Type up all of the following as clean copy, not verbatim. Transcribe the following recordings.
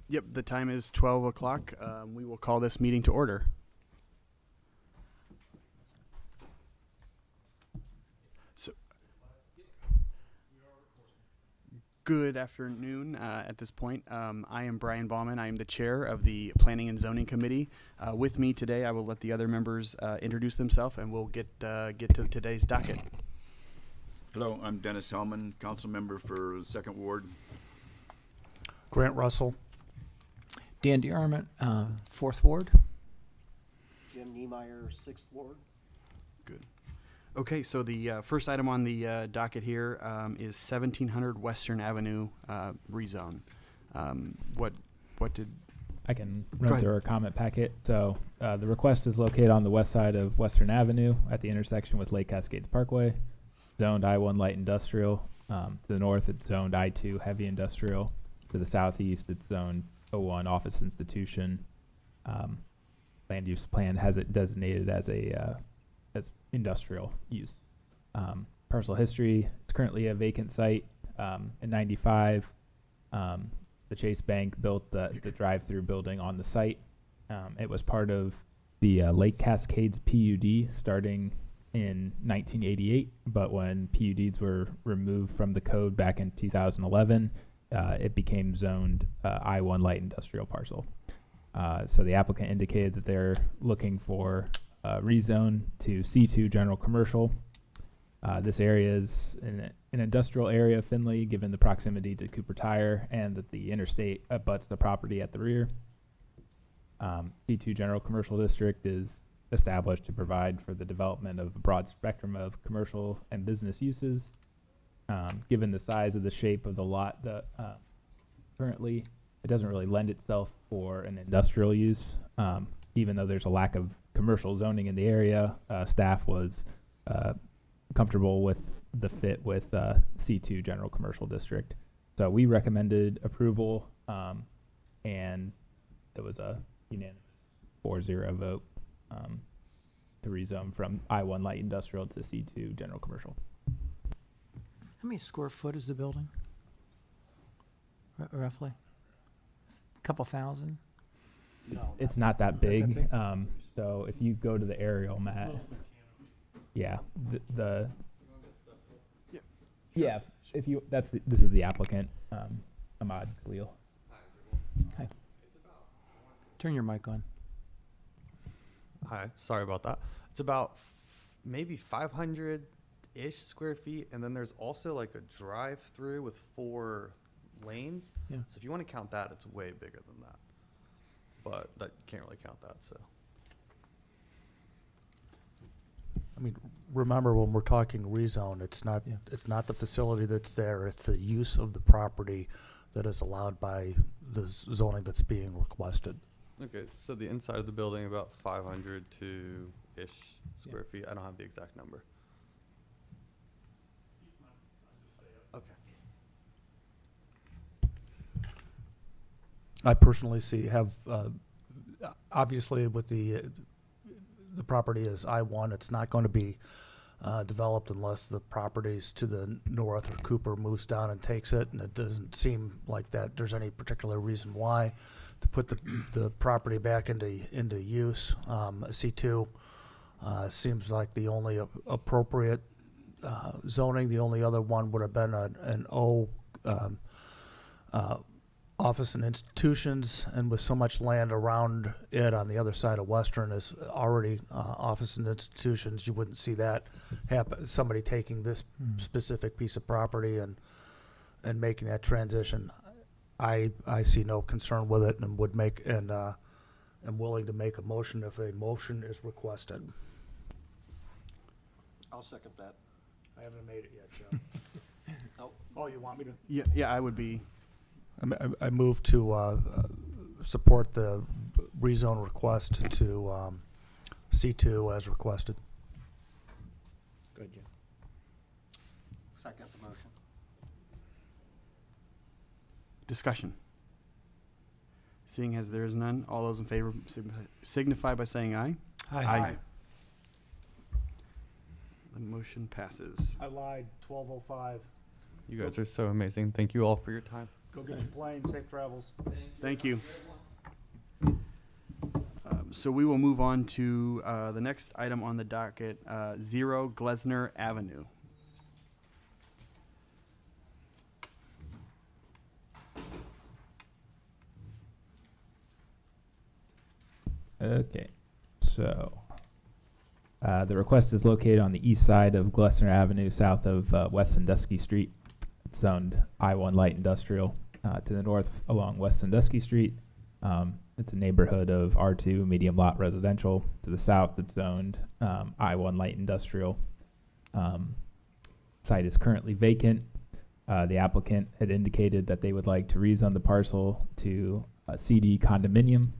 Yep. The time is 12 o'clock. We will call this meeting to order. So, good afternoon. At this point, I am Brian Bauman. I am the chair of the Planning and Zoning Committee. With me today, I will let the other members introduce themselves, and we'll get to today's docket. Hello, I'm Dennis Hellman, council member for the Second Ward. Grant Russell. Dan DeArmond, 4th Ward. Jim Niemeyer, 6th Ward. Good. Okay, so the first item on the docket here is 1700 Western Avenue rezone. What did? I can Go run ahead. through our comment packet. So the request is located on the west side of Western Avenue at the intersection with Lake Cascades Parkway. Zoned I-1 light industrial. To the north, it's zoned I-2 heavy industrial. To the southeast, it's zoned O1 office institution. Land use plan has it designated as as industrial use. Parcel history, it's currently a vacant site. In 95, the Chase Bank built the drive-through building on the site. It was part of the Lake Cascades PUD starting in 1988, but when PUDs were removed from the code back in 2011, it became zoned I-1 light industrial parcel. So the applicant indicated that they're looking for rezone to C2 general commercial. This area is an industrial area of Findlay, given the proximity to Cooper Tire and that the interstate abuts the property at the rear. C2 general commercial district is established to provide for the development of a broad spectrum of commercial and business uses. Given the size of the shape of the lot, currently it doesn't really lend itself for an industrial use. Even though there's a lack of commercial zoning in the area, staff was comfortable with the fit with C2 general commercial district. So we recommended approval, and it was a unanimous 4-0 vote to rezone from I-1 light industrial to C2 general commercial. How many square foot is the building? Roughly? Couple thousand? No, It's not that big. So if you go to the aerial, Matt, yeah, yeah. If you this is the applicant, Ahmad Khalil. Hi. Turn your mic on. Hi, sorry about that. It's about maybe 500-ish square feet, and then there's also like a drive-through with 4 lanes. Yeah. So if you want to count that, it's way bigger than that. But that can't really count that. So I mean, remember when we're talking rezone, it's not Yeah. it's not the facility that's there. It's the use of the property that is allowed by the zoning that's being requested. okay, so the inside of the building about 500 to ish square feet. I don't have the exact number. Okay. I personally have obviously with the property is I-1. It's not going to be developed unless the properties to the north or Cooper moves down and takes it, and it doesn't seem like that there's any particular reason why to put the property back into use. C2 seems like the only appropriate zoning. The only other one would have been an O office and institutions, and with so much land around it on the other side of Western is already office and institutions, you wouldn't see that happen. Somebody taking this specific piece of property and making that transition. I see no concern with it, and would make and am willing to make a motion if a motion is requested. I'll second that. I haven't made it yet, Joe. Oh, you want me to? Yeah, I would be. I move to support the rezone request to C2 as requested. Good, Jim. Second the motion. Discussion. Seeing as there is none, all those in favor signify by saying aye. Aye. The motion passes. I lied, 12:05. You guys are so amazing. Thank you all for your time. Go get your plane, safe travels. Thank you. So we will move on to the next item on the docket, 0 Glesner Avenue. Okay, so the request is located on the east side of Glessner Avenue, south of West Sandusky Street. It's zoned I-1 light industrial. To the north along West Sandusky Street, it's a neighborhood of R2 medium lot residential. To the south, it's zoned I-1 light industrial. Site is currently vacant. The applicant had indicated that they would like to rezone the parcel to a CD condominium.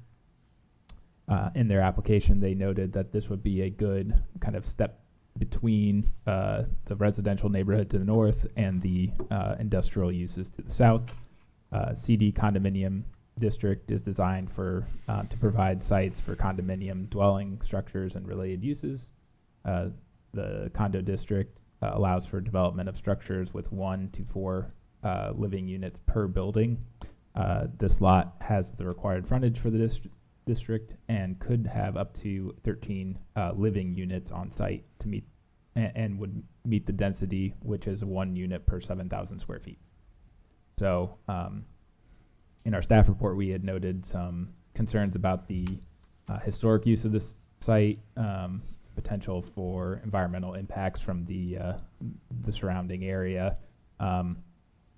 In their application, they noted that this would be a good kind of step between the residential neighborhood to the north and the industrial uses to the south. CD condominium district is designed for to provide sites for condominium dwelling structures and related uses. The condo district allows for development of structures with 1 to 4 living units per building. This lot has the required frontage for the district and could have up to 13 living units on site to meet and would meet the density, which is 1 unit per 7,000 square feet. So in our staff report, we had noted some concerns about the historic use of this site, potential for environmental impacts from the surrounding area.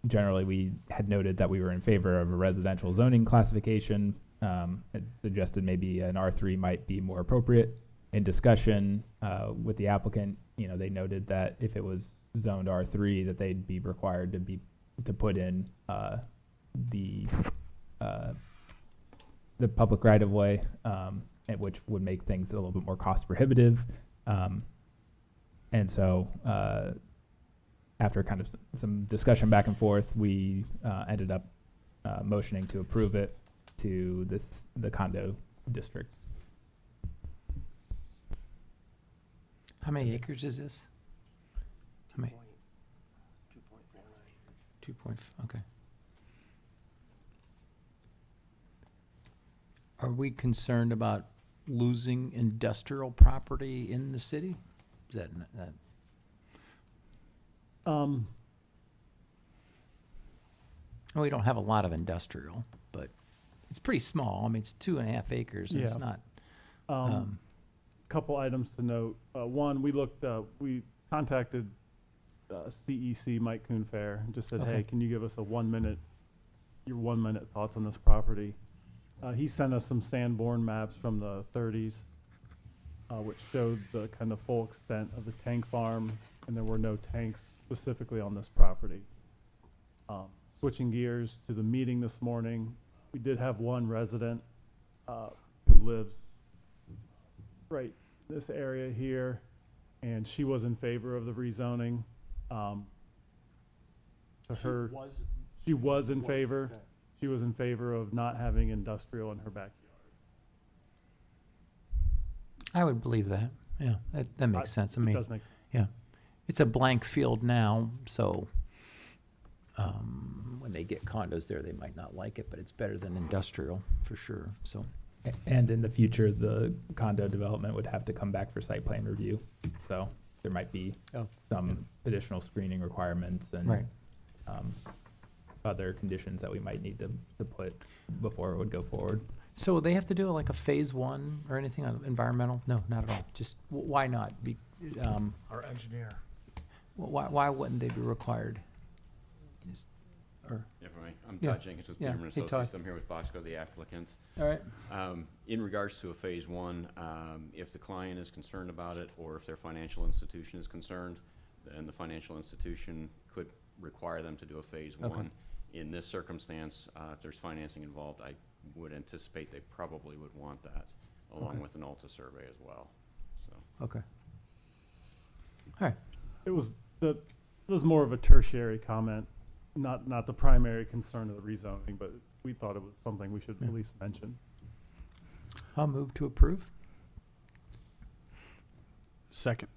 Generally, we had noted that we were in favor of a residential zoning classification. It suggested maybe an R3 might be more appropriate. In discussion with the applicant, they noted that if it was zoned R3, that they'd be required to put in the public right of way, which would make things a little bit more cost prohibitive. And so after kind of some discussion back and forth, we ended up motioning to approve it to the condo district. How many acres is this? How many? 2.49. Okay. Are we concerned about losing industrial property in the city? Is that? Well, we don't have a lot of industrial, but it's pretty small. I mean, it's 2.5 acres. And It's Yeah. not. Couple items to note. One, we contacted CEC Mike Coonfair and just said, Okay. hey, can you give us your 1 minute thoughts on this property? He sent us some Sanborn maps from the 30s, which showed the kind of full extent of the tank farm, and there were no tanks specifically on this property. Switching gears to the meeting this morning, we did have one resident who lives right in this area here, and she was in favor of the rezoning. She was in favor. Okay. She was in favor of not having industrial in her backyard. I would believe that. Yeah, that makes sense. I It mean, does make sense. yeah, it's a blank field now, so when they get condos there, they might not like it, but it's better than industrial for sure. So, And in the future, the condo development would have to come back for site plan review. So there might be some additional screening requirements and right. Other conditions that we might need to put before it would go forward. So they have to do like a phase 1 or anything on environmental? No, not at all. Just why not? Our engineer. Why wouldn't they be required? Or Yeah, for me. I'm Yeah. Todd Jenkins with Yeah. Peterman Hey, Todd. Associates. I'm here with Bosco, the applicant. all right. In regards to a phase 1, if the client is concerned about it or if their financial institution is concerned, then the financial institution could require them to do a phase 1. Okay. In this circumstance, if there's financing involved, I would anticipate they probably would want that, along Okay. with an Alta survey as well. So. Okay. All right. It was more of a tertiary comment, not the primary concern of the rezoning, but we thought it was something we should Yeah. at least mention. I'll move to approve. Second.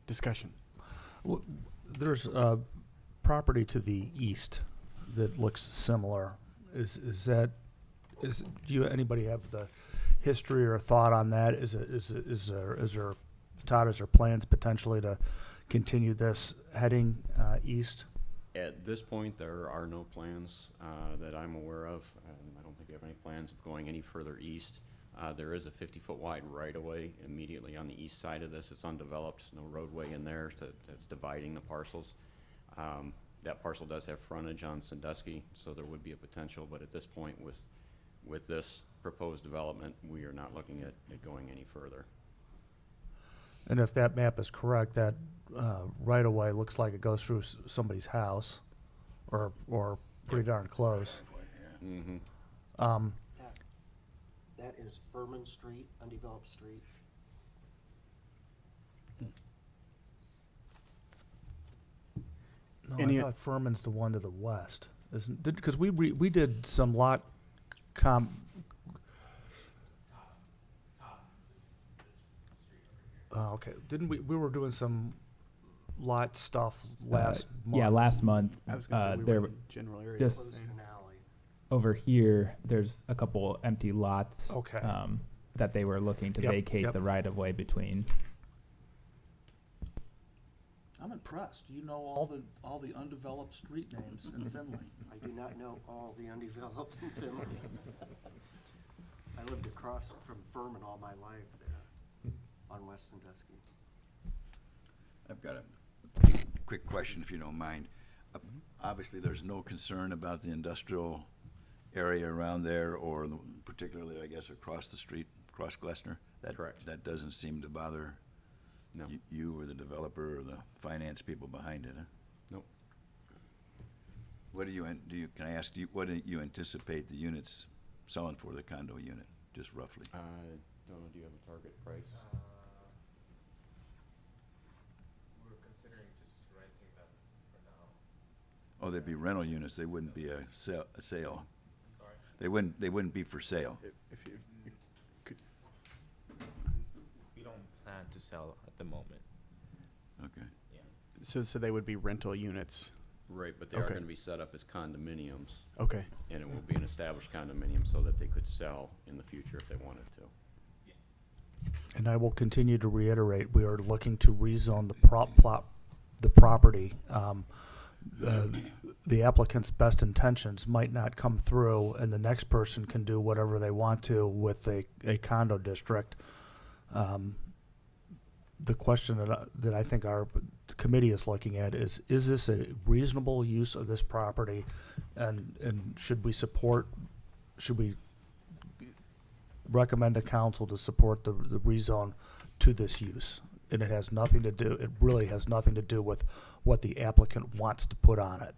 Discussion. There's a property to the east that looks similar. Is anybody have the history or thought on that? Is there, Todd, is there plans potentially to continue this heading east? At this point, there are no plans that I'm aware of. I don't think we have any plans of going any further east. There is a 50-foot wide right-of-way immediately on the east side of this. It's undeveloped, no roadway in there, so that's dividing the parcels. That parcel does have frontage on Sandusky, so there would be a potential, but at this point, with this proposed development, we are not looking at going any further. And if that map is correct, that right-of-way looks like it goes through somebody's house, or pretty darn close. Mm-hmm. That is Furman Street, undeveloped street. No, Any- I thought Furman's the one to the west, isn't? Because we did some lot Oh, okay. Didn't we were doing some lot stuff last month? Yeah, last month. I was gonna say we there were in the general area. just- Close to an alley. over here, there's a couple empty lots. Okay. That they were looking to Yep, vacate yep. the right of way between. I'm impressed. You know all the undeveloped street names in Finley. I do not know all the undeveloped in Finley. I lived across from Furman all my life there, on West Sandusky. I've got a quick question, if you don't mind. Obviously, there's no concern about the industrial area around there, or particularly, I guess, across the street, across Glessner? Correct. That doesn't seem to bother No. you or the developer or the finance people behind it, huh? Nope. What can I ask you, what do you anticipate the units selling for, the condo unit, just roughly? I don't know, do you have a target price? We're considering just renting them for now. Oh, they'd be rental units, they wouldn't be a sale? I'm sorry? They wouldn't be for sale? If you could, We don't plan to sell at the moment. Okay. Yeah. so they would be rental units. Right, but they are Okay. gonna be set up as condominiums, Okay. and it will be an established condominium so that they could sell in the future if they wanted to. And I will continue to reiterate, we are looking to rezone the property. The applicant's best intentions might not come through, and the next person can do whatever they want to with a condo district. The question that I think our committee is looking at is this a reasonable use of this property? And should we recommend to council to support the rezone to this use? And it really has nothing to do with what the applicant wants to put on it.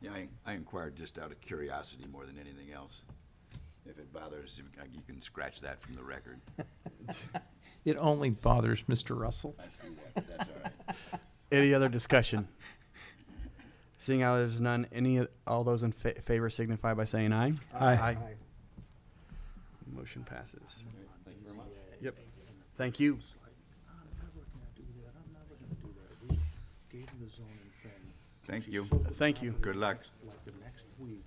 Yeah, I inquired just out of curiosity more than anything else. If it bothers you, you can scratch that from the record. It only bothers Mr. Russell. I see that, but that's all right. Any other discussion? Seeing how there's none, all those in favor signify by saying aye. Aye. Motion passes. Thank you very much. Yep. Thank you. I'm never gonna do that. I'm never gonna do that. We gave him the zoning thing. Thank you. Thank you. Good luck. Like the next week,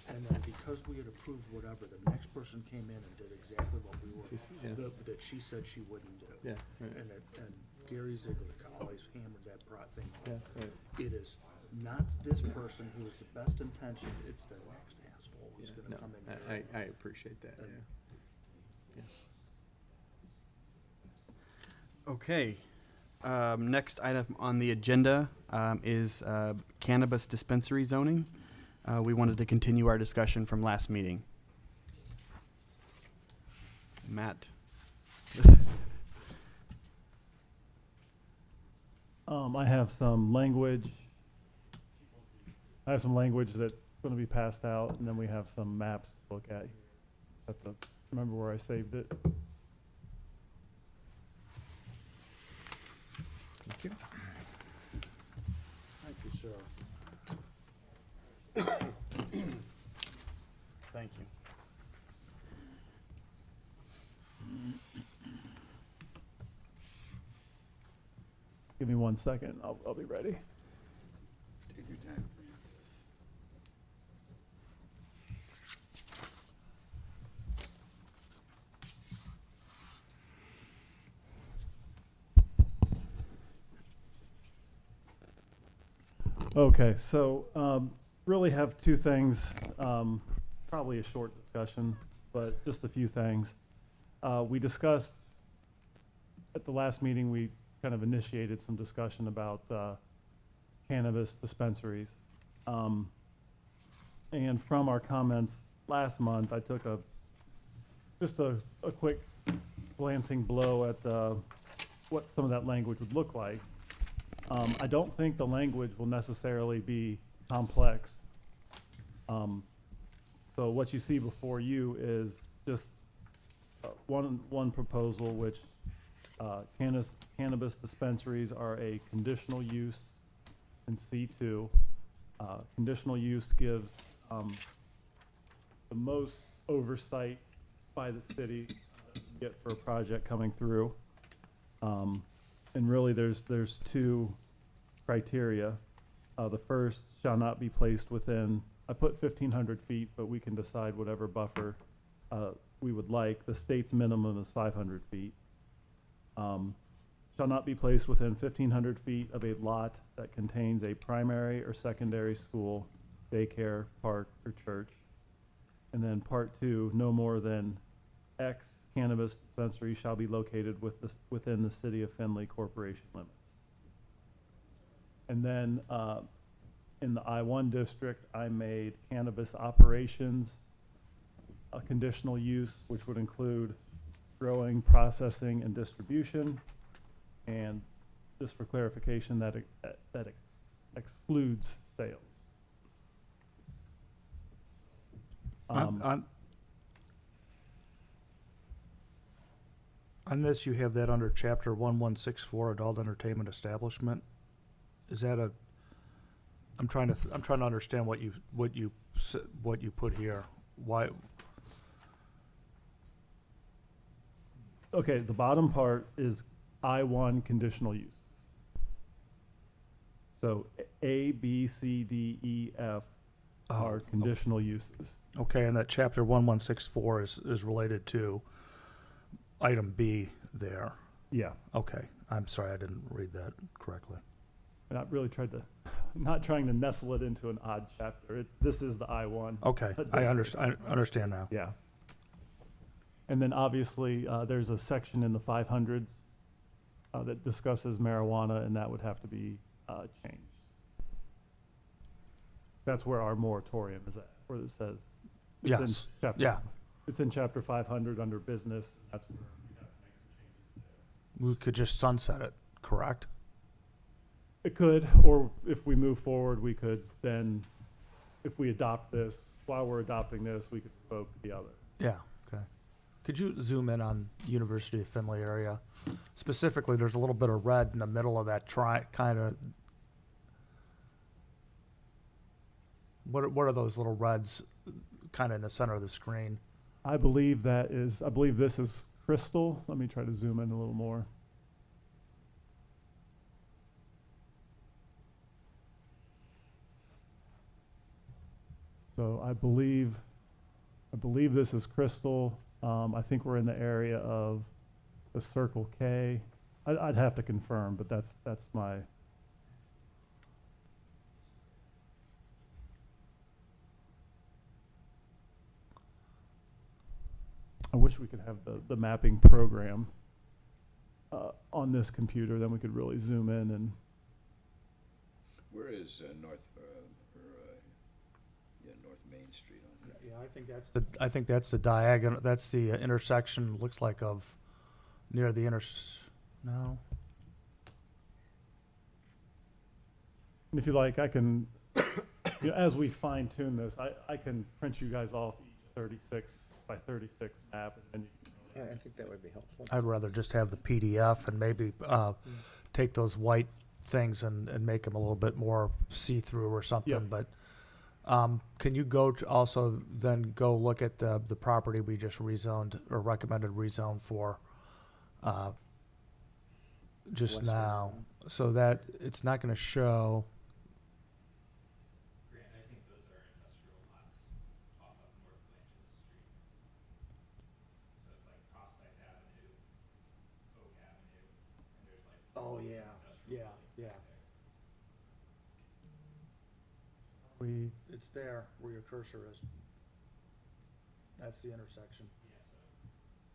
and then because we had approved whatever, the next person came in and did exactly what we were, that she said she wouldn't do. Yeah, right. And Gary Ziegler always hammered that thing home. It is not this person who is the best intentioned, it's the next asshole who's gonna come in here. I appreciate that, And- Okay. Next item on the agenda is cannabis dispensary zoning. We wanted to continue our discussion from last meeting. Matt? I have some language. That's gonna be passed out, and then we have some maps to look at. I have to remember where I saved it. Thank you. Thank you, sir. Thank you. Give me 1 second. I'll be ready. Take your time. Okay, so really have two things, probably a short discussion, but just a few things. We discussed, at the last meeting, we kind of initiated some discussion about cannabis dispensaries. And from our comments last month, I took just a quick glancing blow at what some of that language would look like. I don't think the language will necessarily be complex. So what you see before you is just one proposal, which cannabis dispensaries are a conditional use in C2. Conditional use gives the most oversight by the city that we get for a project coming through. And really, there's two criteria. The first shall not be placed within, I put 1,500 feet, but we can decide whatever buffer we would like. The state's minimum is 500 feet. Shall not be placed within 1,500 feet of a lot that contains a primary or secondary school, daycare, park, or church. And then part two, no more than X cannabis dispensary shall be located within the City of Findlay Corporation limits. And then in the I-1 district, I made cannabis operations a conditional use, which would include growing, processing, and distribution. And just for clarification, that excludes sales. On this, you have that under chapter 1164, adult entertainment establishment. Is that I'm trying to understand what you put here. Why? Okay, the bottom part is I-1 conditional uses. So A, B, C, D, E, F are conditional uses. Okay, and that chapter 1164 is related to item B there. Yeah, Okay, I'm sorry, I didn't read that correctly. and I really not trying to nestle it into an odd chapter. This is the I-1. Okay, I understand now. Yeah. And then obviously, there's a section in the 500s that discusses marijuana, and that would have to be changed. That's where our moratorium is at, where it says. it's in Yes, chapter- yeah. It's in chapter 500 under business. That's where we have to make some changes there. We could just sunset it, correct? It could, or if we move forward, we could then, if we adopt this, while we're adopting this, we could revoke the other. Yeah, okay. Could you zoom in on University of Findlay area? Specifically, there's a little bit of red in the middle of that kind of. What are those little reds kind of in the center of the screen? I believe this is Crystal. Let me try to zoom in a little more. So I believe this is Crystal. I think we're in the area of the Circle K. I'd have to confirm, but that's my. I wish we could have the mapping program on this computer, then we could really zoom in and. Where is North Main Street on here? Yeah, I think that's the diagonal. That's the intersection. Looks like of near the no. And if you like, I can, as we fine tune this, I can print you guys off each 36 by 36 map, and then you can. Yeah, I think that would be helpful. I'd rather just have the PDF and maybe take those white things and make them a little bit more see-through or something. Yep. But can you go to also then go look at the property we just rezoned or recommended rezone for just Western now? So that, it's not gonna show, Grant, I think those are industrial lots off of North Blanchard Street. So it's like Prospect Avenue, Oak Avenue, and there's like. Oh, some yeah, industrial yeah, buildings yeah. back there. it's there where your cursor is. That's the intersection.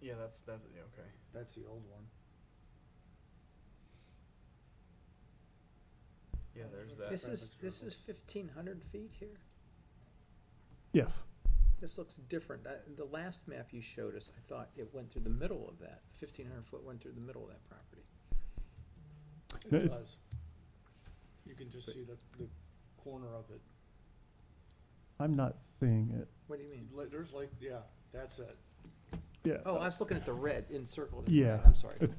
Yeah, that's yeah, okay. That's the old one. Yeah, there's that. This is 1,500 feet here? Yes. This looks different. The last map you showed us, I thought it went through the middle of that. 1,500 foot went through the middle of that property. No, It it's- does. You can just see the corner of it. I'm not seeing it. What do you mean? There's like, yeah, that's it. Yeah. Oh, I was looking at the red encircled. in Yeah. red. I'm sorry. It's-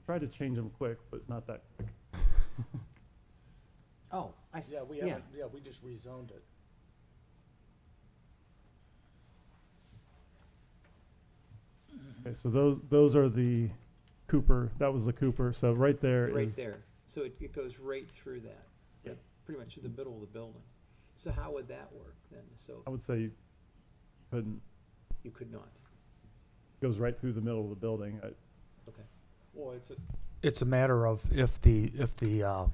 Try to change them quick, but not that quick. Oh, I see. Yeah, we haven't, yeah, we just rezoned it. Okay, so those are the Cooper. That was the Cooper. So right there is. Right there. So it goes right through that. Yeah. Pretty much through the middle of the building. So how would that work then? So I would say you couldn't. you could not. Goes right through the middle of the building. Okay. Well, it's a matter of if the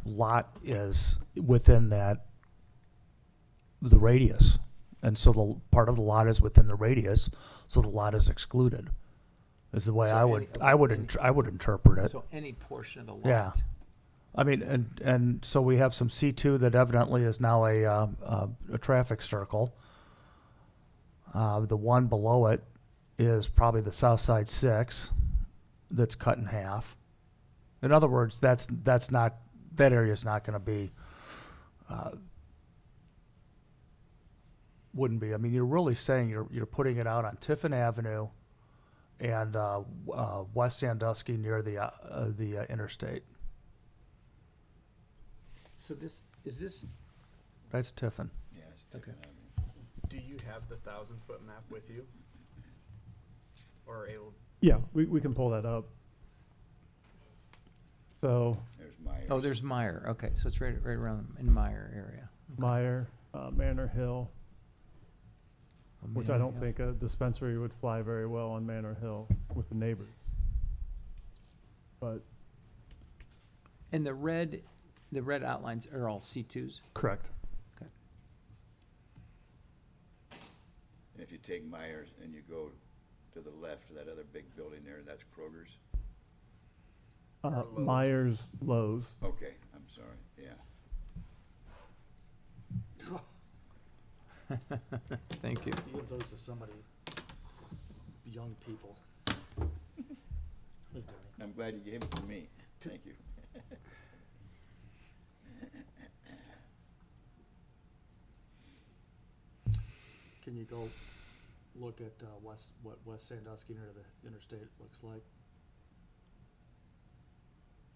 lot is within the radius. And so the part of the lot is within the radius, so the lot is excluded. Is the way So I would, any- I would, any- I would interpret it. So any portion of the lot. Yeah. I mean, and so we have some C2 that evidently is now a traffic circle. The one below it is probably the South Side 6 that's cut in half. In other words, that's not, that area is not going to be, wouldn't be. I mean, you're really saying you're putting it out on Tiffin Avenue and West Sandusky near the interstate. So is this, That's Tiffin. Yeah, it's Okay. Tiffin Avenue. Do you have the 1,000-foot map with you? Or able? Yeah, we can pull that up. So There's Myers. oh, there's Meyer. Okay, so it's right around in Meyer area. Meyer, Manor Hill, which I Manor don't Hill. think a dispensary would fly very well on Manor Hill with the neighbors. But And the red outlines are all C2s? correct. And if you take Myers and you go to the left, that other big building there, that's Kroger's. Or Lowe's. Myers, Lowe's. Okay, I'm sorry, yeah. Thank you. Give those to somebody, young people. I'm glad you gave it to me. Thank you. Can you go look at what West Sandusky near the interstate looks like?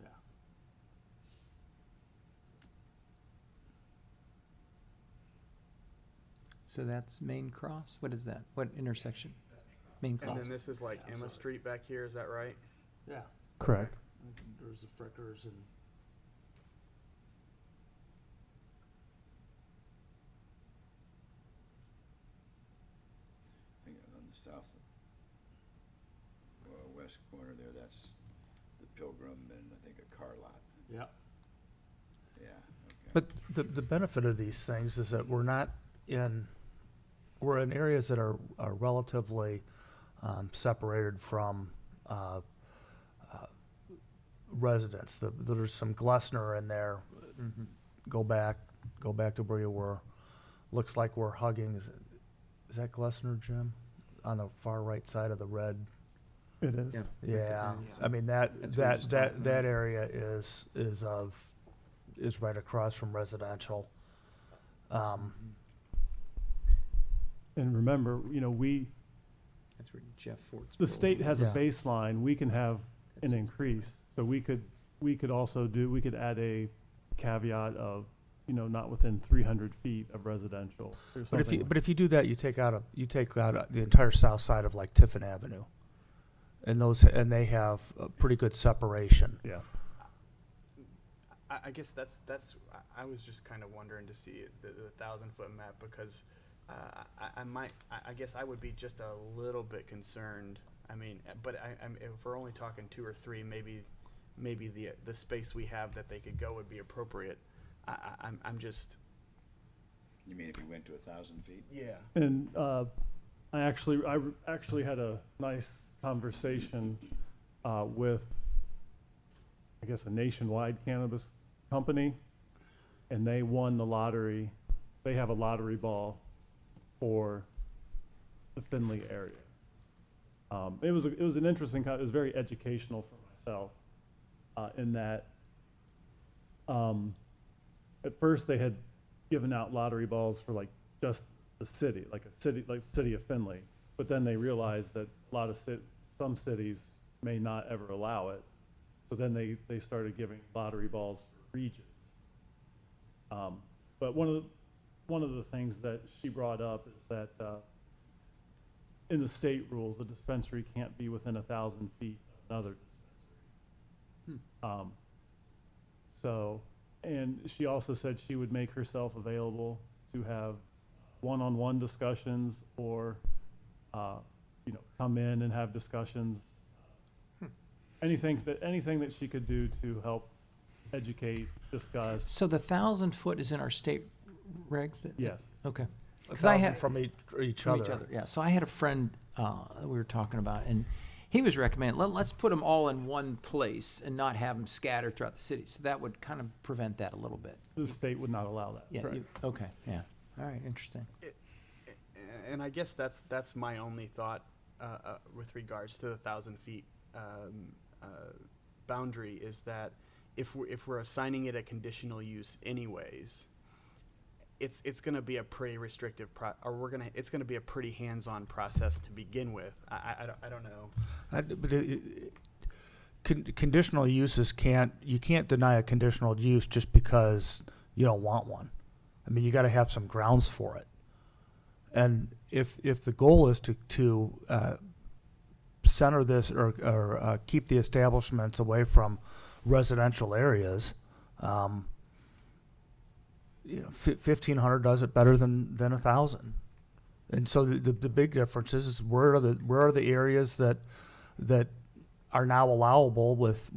Yeah. So that's Main Cross? What is that? What intersection? Main And Cross. then this is like I'm Emma sorry. Street back here, is that right? Yeah. Correct. There's the Frickers and. I think on the south, west corner there, that's the Pilgrim and I think a car lot. Yeah. Yeah, okay. But the benefit of these things is that we're in areas that are relatively separated from residents. There's some Glessner in there. Mhm. Go back to where you were. Looks like we're hugging, is that Glessner, Jim? On the far right side of the red. It is. Yeah. Yeah, Yeah. I mean, That's where you're starting. that area is right across from residential. And remember, That's where Jeff Fort's. the state has a Yeah. baseline. We can have That's an his increase. So we could add a caveat of, not within 300 feet of residential or But if something. you do that, you take out the entire south side of like Tiffin Avenue, and they have a pretty good separation. Yeah. I guess that's I was just kind of wondering to see the 1,000-foot map because I guess I would be just a little bit concerned. I mean, but if we're only talking 2 or 3, maybe the space we have that they could go would be appropriate. I'm just. You mean if you went to 1,000 feet? Yeah. And I actually had a nice conversation with, I guess, a nationwide cannabis company, and they won the lottery. They have a lottery ball for the Findlay area. It was an interesting. It was very educational for myself, in that at first they had given out lottery balls for like just the city, like the city of Findlay, but then they realized that a lot of some cities may not ever allow it, so then they started giving lottery balls for regions. But one of the things that she brought up is that in the state rules, a dispensary can't be within 1,000 feet of another dispensary. So, and she also said she would make herself available to have one-on-one discussions or, come in and have discussions. Anything that she could do to help educate, discuss. So the 1,000-foot is in our state regs? Yes. Okay. 1,000 Because I had from each from other. each other. Yeah. So I had a friend that we were talking about, and he was recommending let's put them all in one place and not have them scattered throughout the city. So that would kind of prevent that a little bit. The state would not allow that. Yeah. Correct. Okay. Yeah. All right. Interesting. And I guess that's my only thought with regards to the 1,000 feet boundary is that if we're assigning it a conditional use anyways, it's going to be a pretty restrictive it's going to be a pretty hands-on process to begin with. I don't know. Conditional uses you can't deny a conditional use just because you don't want one. I mean, you got to have some grounds for it. And if the goal is to center this or keep the establishments away from residential areas, 1,500 does it better than 1,000. And so the big difference is where are the areas that are now allowable with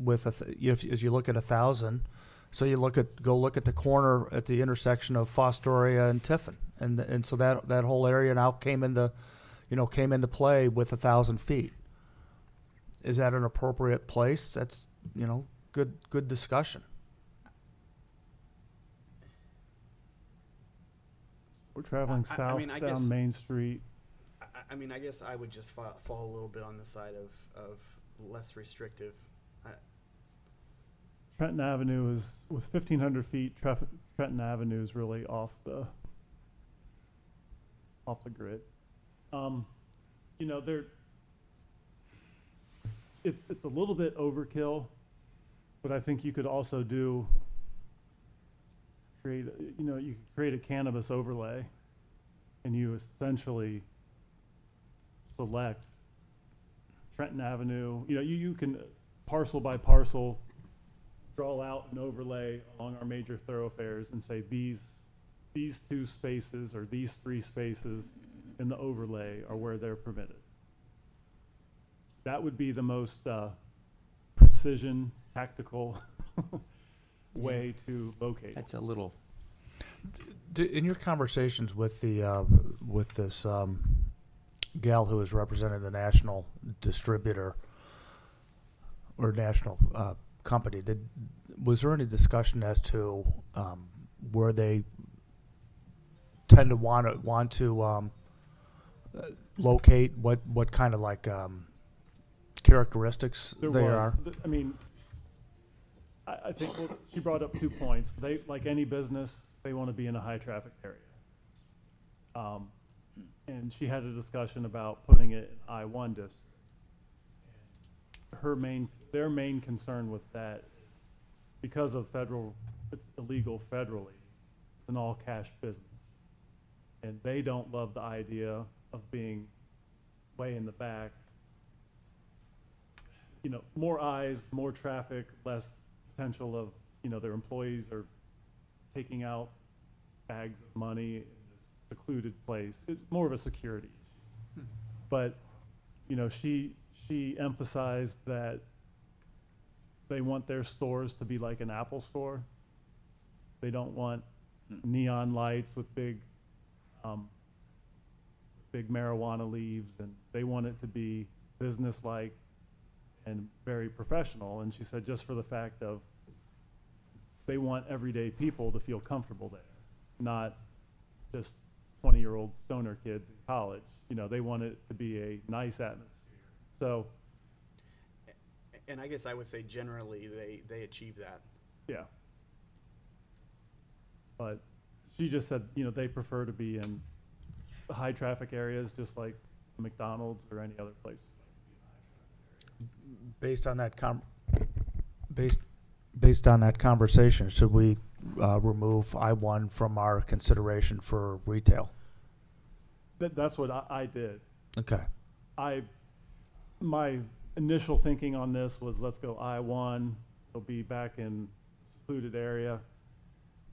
if you look at 1,000. So you go look at the corner at the intersection of Fostoria and Tiffin, and so that whole area now came into play with 1,000 feet. Is that an appropriate place? That's good discussion. We're traveling south I down guess- Main Street. I mean, I guess I would just fall a little bit on the side of less restrictive. Trenton Avenue is, with 1,500 feet, Trenton Avenue is really off the grid. It's a little bit overkill, but I think you could also you could create a cannabis overlay, and you essentially select Trenton Avenue. You can parcel by parcel draw out an overlay along our major thoroughfares and say these 2 spaces or these 3 spaces in the overlay are where they're permitted. That would be the most precision, tactical way to locate it. That's a little. In your conversations with this gal who is representing the national distributor or national company, was there any discussion as to where they tend to want to locate, what kind of characteristics There they was. are? I mean, I think she brought up 2 points. They, like any business, they want to be in a high traffic area. And she had a discussion about putting it in I-1 district. Their main concern with that is because of it's illegal federally, it's an all cash business. And they don't love the idea of being way in the back. More eyes, more traffic, less potential of, their employees are taking out bags of money in this secluded place. It's more of a security issue. But, she emphasized that they want their stores to be like an Apple store. They don't want neon lights with big marijuana leaves, and they want it to be business-like and very professional. And she said just for the fact of they want everyday people to feel comfortable there, not just 20-year-old stoner kids in college. They want it to be a nice atmosphere. So, And I guess I would say generally they achieve that. yeah. But she just said, they prefer to be in high traffic areas, just like McDonald's or any other place. Based on that based on that conversation, should we remove I-1 from our consideration for retail? That's what I did. Okay. My initial thinking on this was, let's go I-1. They'll be back in a secluded area.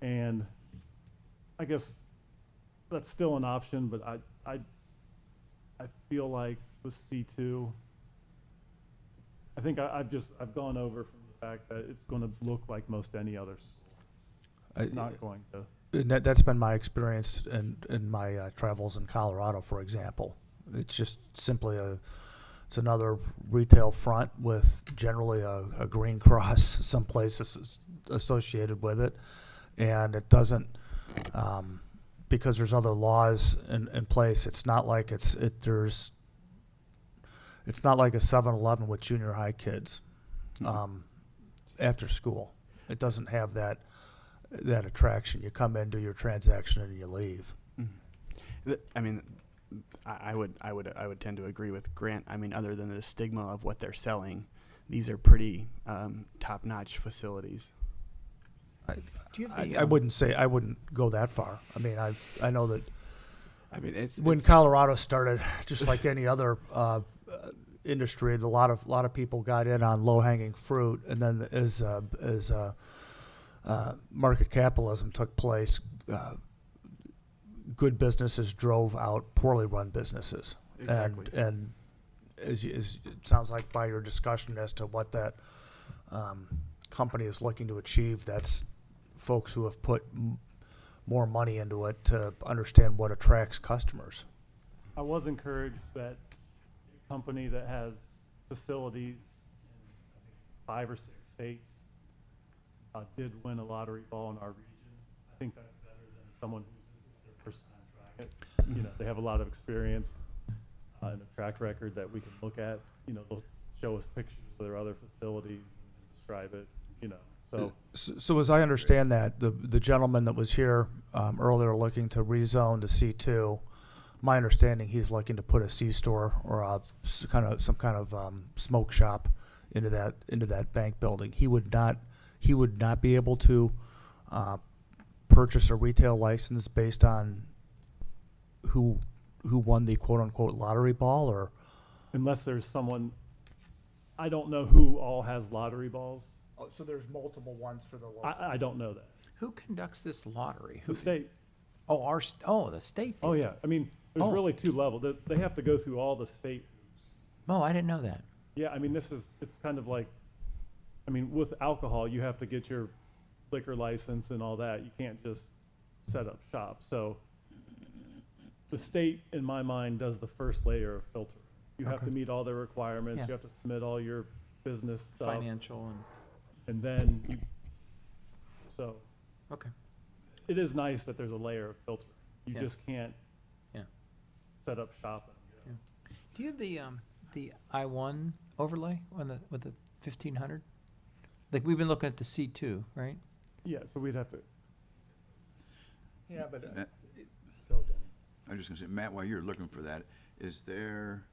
And I guess that's still an option, but I feel like with C2, I think I've gone over from the fact that it's going to look like most any other school. It's not going to. And that's been my experience in my travels in Colorado, for example. It's just simply it's another retail front with generally a green cross someplace associated with it. And it doesn't, because there's other laws in place, it's not like it's not like a 7-Eleven with junior high kids after school. It doesn't have that attraction. You come in, do your transaction, and you leave. I mean, I would tend to agree with Grant. I mean, other than the stigma of what they're selling, these are pretty top-notch facilities. Do you have I wouldn't go that far. I mean, I know that I mean, when Colorado started, just like any other industry, a lot of people got in on low-hanging fruit, and then as market capitalism took place, good businesses drove out poorly run businesses. Exactly. And as it sounds like by your discussion as to what that company is looking to achieve, that's folks who have put more money into it to understand what attracts customers. I was encouraged that a company that has facilities in 5 or 6 states did win a lottery ball in our region. I think that's better than someone who's their first time trying it. They have a lot of experience and a track record that we can look at. They'll show us pictures of their other facilities and describe it. So as I understand that, the gentleman that was here earlier looking to rezone to C2, my understanding he's looking to put a C-store or some kind of smoke shop into that bank building. He would not be able to purchase a retail license based on who won the quote-unquote lottery ball, or unless there's someone, I don't know who all has lottery balls. so there's multiple ones for the I don't know that. Who conducts this lottery? The state. Oh, the state. Oh, yeah. I mean, there's Oh. really 2 levels. They have to go through all the state hoops. Oh, I didn't know that. Yeah, I mean, it's kind of like, with alcohol, you have to get your liquor license and all that. You can't just set up shop. So the state, in my mind, does the first layer of filter. You have Okay. to meet all their requirements. Yeah. You have to submit all your business stuff. Financial And then so okay. it is nice that there's a layer of filter. You Yeah. just can't Yeah. set up shop. And go. Do you have the I-1 overlay with the 1500? Like we've been looking at the C2, right? Yeah, so we'd have to. Yeah, but I'm just gonna say, Matt, while you're looking for that, is there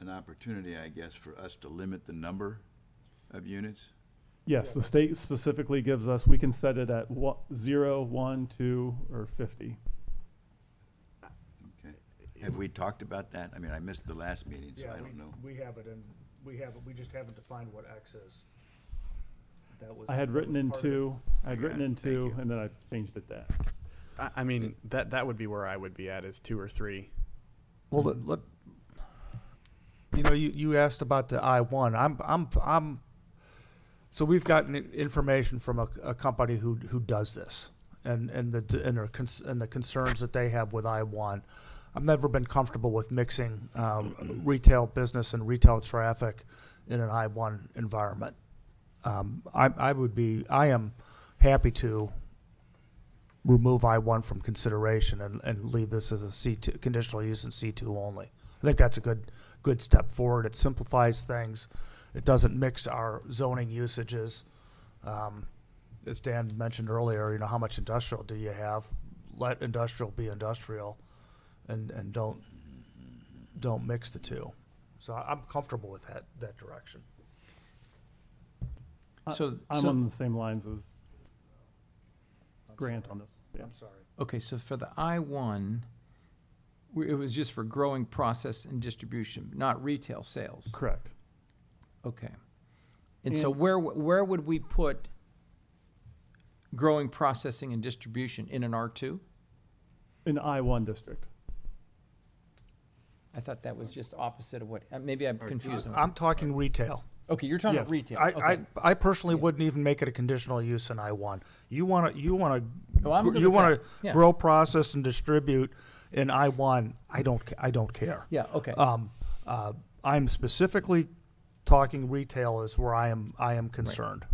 an opportunity, I guess, for us to limit the number of units? Yes, the state specifically gives us, we can set it at 0, 1, 2, or 50. Okay. Have we talked about that? I mean, I missed the last meeting, so I don't know. We have it, and we just haven't defined what X is. That was. I had that written was in part of- two, I had I written got it. in Thank two, you. and then I changed it to I mean, that would be where I would be at, is 2 or 3. Well, you know, you asked about the I-1. So we've gotten information from a company who does this, and the concerns that they have with I-1. I've never been comfortable with mixing retail business and retail traffic in an I-1 environment. I am happy to remove I-1 from consideration and leave this as a C2, conditional use in C2 only. I think that's a good step forward. It simplifies things. It doesn't mix our zoning usages. As Dan mentioned earlier, you know, how much industrial do you have? Let industrial be industrial, and don't mix the two. So I'm comfortable with that direction. So, I'm so on the same lines as Grant on this. Yeah. I'm sorry. okay, so for the I-1, it was just for growing, process, and distribution, not retail sales. Correct. Okay. And so And- where would we put growing, processing, and distribution in an R2? In I-1 district. I thought that was just opposite of what, maybe I'm confusing. I'm talking retail. Okay, you're talking about Yes. retail. I personally Yeah. wouldn't even make it a conditional use in I-1. You want Oh, I'm good you with want that. to Yeah. grow, process, and distribute in I-1. I don't care. Yeah, okay. I'm specifically talking retail is where I am concerned.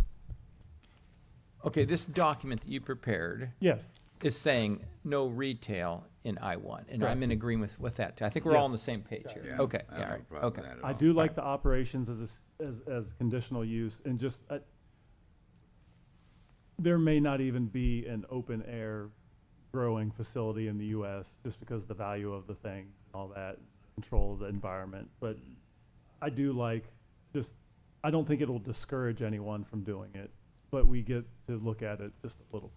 Okay, this document that you prepared Yes. is saying no retail in I-1, and I'm Correct. in agreement with that, too. I think we're all Yes. on the same page here. Yeah, Okay, I don't yeah, have a right, problem okay. with that at I all. do like the operations as conditional use, and just, there may not even be an open air growing facility in the US just because of the value of the things and all that, control of the environment. But I do like, I don't think it'll discourage anyone from doing it, but we get to look at it just a little.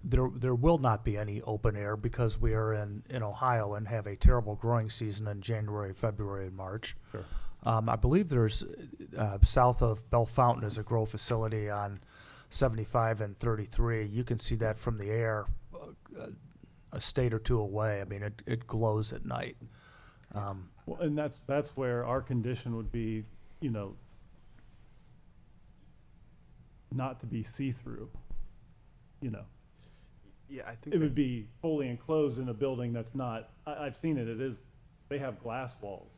There will not be any open air because we are in Ohio and have a terrible growing season in January, February, and March. Sure. I believe there's south of Bell Fountain is a grow facility on 75 and 33. You can see that from the air a state or two away. I mean, it glows at night. Well, and that's where our condition would be, you know, not to be see-through, you know. Yeah, I think It would be fully enclosed in a building that's not, I've seen it, they have glass walls